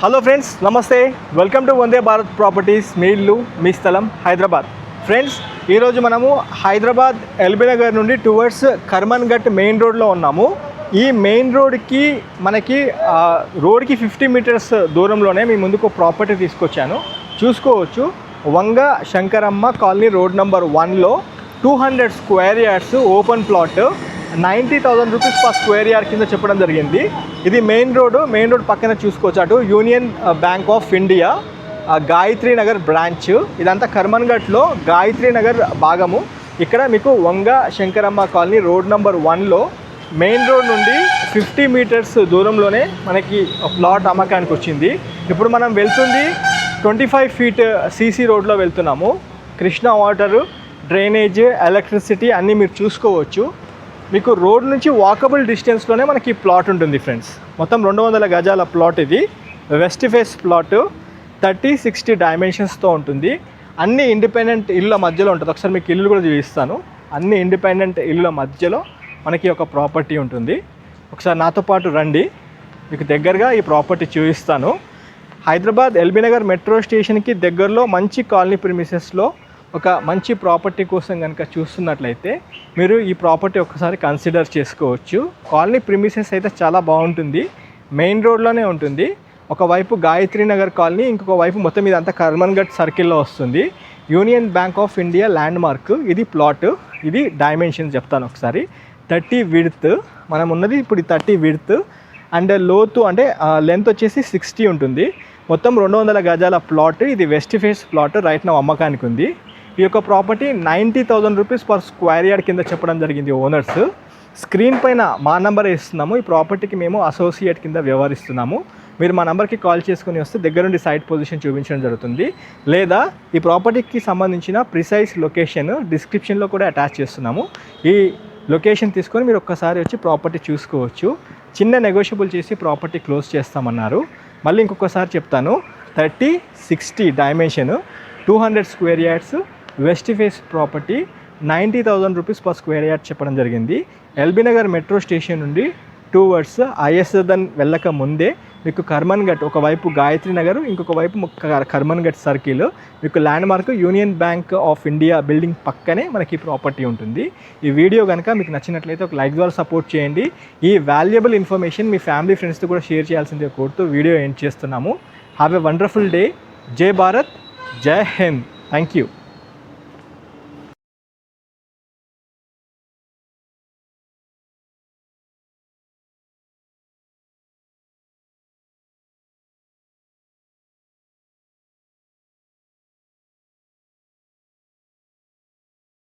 Hello friends, నమస్తే. Welcome to Vande Bharat properties. మీ ఇల్లు మీ స్థలం హైదరాబాద్. ఫ్రెండ్స్, ఈరోజు మనము హైదరాబాద్ ఎల్బీ నగర్ నుండి టువర్డ్స్ కర్మన్ ఘట్ మెయిన్ రోడ్లో ఉన్నాము. ఈ మెయిన్ రోడ్కి మనకి రోడ్కి 50 మీటర్స్ దూరంలోనే మీ ముందుకు ప్రాపర్టీ తీసుకొచ్చాను. చూసుకోవచ్చు, Vanga Shankaramma colony road number 1లో 200 square yards open plot 90,000 rupees per square yard కింద చెప్పడం జరిగింది. ఇది మెయిన్ రోడ్ పక్కన చూసుకోవచ్చు. అటు Union Bank of India Gayatri Nagar branch. ఇదంతా కర్మన్ ఘట్లో గాయత్రి నగర్ భాగము. ఇక్కడ మీకు Vanga Shankaramma colony road number 1లో మెయిన్ రోడ్ నుండి 50 మీటర్స్ దూరంలోనే మనకి ప్లాట్ అమ్మకానికి వచ్చింది. ఇప్పుడు మనం వెళ్తుంది 25 ఫీట్ సీసీ రోడ్లో వెళ్తున్నాము. కృష్ణా వాటరు, డ్రైనేజ్, ఎలక్ట్రిసిటీ అన్నీ మీరు చూసుకోవచ్చు. మీకు రోడ్ నుంచి వాకబుల్ డిస్టెన్స్లోనే మనకి ప్లాట్ ఉంటుంది ఫ్రెండ్స్. మొత్తం 200 గజాల ప్లాట్. ఇది వెస్ట్ ఫేస్ ప్లాట్ 30-60 డైమెన్షన్స్తో ఉంటుంది. అన్ని ఇండిపెండెంట్ ఇళ్ళ మధ్యలో ఉంటుంది. ఒకసారి మీకు ఇల్లు కూడా చూపిస్తాను. అన్ని ఇండిపెండెంట్ ఇళ్ళ మధ్యలో మనకి ఒక ప్రాపర్టీ ఉంటుంది. ఒకసారి నాతో పాటు రండి, మీకు దగ్గరగా ఈ ప్రాపర్టీ చూపిస్తాను. హైదరాబాద్ ఎల్బీ నగర్ మెట్రో స్టేషన్కి దగ్గరలో మంచి కాలనీ ప్రిమిసెస్లో ఒక మంచి ప్రాపర్టీ కోసం కనుక చూస్తున్నట్లయితే మీరు ఈ ప్రాపర్టీ ఒకసారి కన్సిడర్ చేసుకోవచ్చు. కాలనీ ప్రిమిసెస్ అయితే చాలా బాగుంటుంది. మెయిన్ రోడ్లోనే ఉంటుంది. ఒకవైపు గాయత్రి నగర్ కాలనీ, ఇంకొక వైపు మొత్తం ఇదంతా కర్మన్ ఘట్ సర్కిల్లో వస్తుంది. Union Bank of India land mark. ఇది ప్లాట్. ఇది డైమెన్షన్ చెప్తాను ఒకసారి. 30 విడ్త్ మనం ఉన్నది ఇప్పుడు 30 విడ్త్ అండ్ లోతు అంటే లెంత్ వచ్చేసి 60 ఉంటుంది. మొత్తం 200 గజాల ప్లాట్. ఇది వెస్ట్ ఫేస్ ప్లాట్. రైట్ నా అమ్మకానికి ఉంది. ఈ యొక్క property 90,000 rupees per square yard కింద చెప్పడం జరిగింది ఓనర్స్. స్క్రీన్ పైన మా నెంబర్ ఇస్తున్నాము. ఈ ప్రాపర్టీకి మేము అసోసియేట్ కింద వ్యవహరిస్తున్నాము. మీరు మా నెంబర్కి కాల్ చేసుకుని వస్తే దగ్గరుండి సైట్ పొజిషన్ చూపించడం జరుగుతుంది. లేదా ఈ ప్రాపర్టీకి సంబంధించిన ప్రిసైజ్ లొకేషన్ డిస్క్రిప్షన్లో కూడా అటాచ్ చేస్తున్నాము. ఈ లొకేషన్ తీసుకొని మీరు ఒక్కసారి వచ్చి ప్రాపర్టీ చూసుకోవచ్చు. చిన్న నెగోషియబుల్ చేసి ప్రాపర్టీ క్లోజ్ చేస్తామన్నారు. మళ్ళీ ఇంకొకసారి చెప్తాను. 30-60 dimension 200 square yards west face property 90,000 rupees per square yard చెప్పడం జరిగింది. ఎల్బీ నగర్ మెట్రో స్టేషన్ నుండి టువర్డ్స్ ఐఎస్ఎన్ వెళ్ళక ముందే మీకు కర్మన్ ఘట్, ఒకవైపు గాయత్రి నగర్, ఇంకొక వైపు కర్మన్ ఘట్ సర్కిల్. మీకు land mark union Bank of India building పక్కనే మనకి ప్రాపర్టీ ఉంటుంది. ఈ వీడియో కనుక మీకు నచ్చినట్లయితే ఒక లైక్ ద్వారా సపోర్ట్ చేయండి. ఈ వాల్యుబుల్ ఇన్ఫర్మేషన్ మీ ఫ్యామిలీ ఫ్రెండ్స్తో కూడా షేర్ చేయాల్సిందే కోరుతూ వీడియో ఎండ్ చేస్తున్నాము. Have a wonderful day. జై భారత్, జై హింద్. Thank you.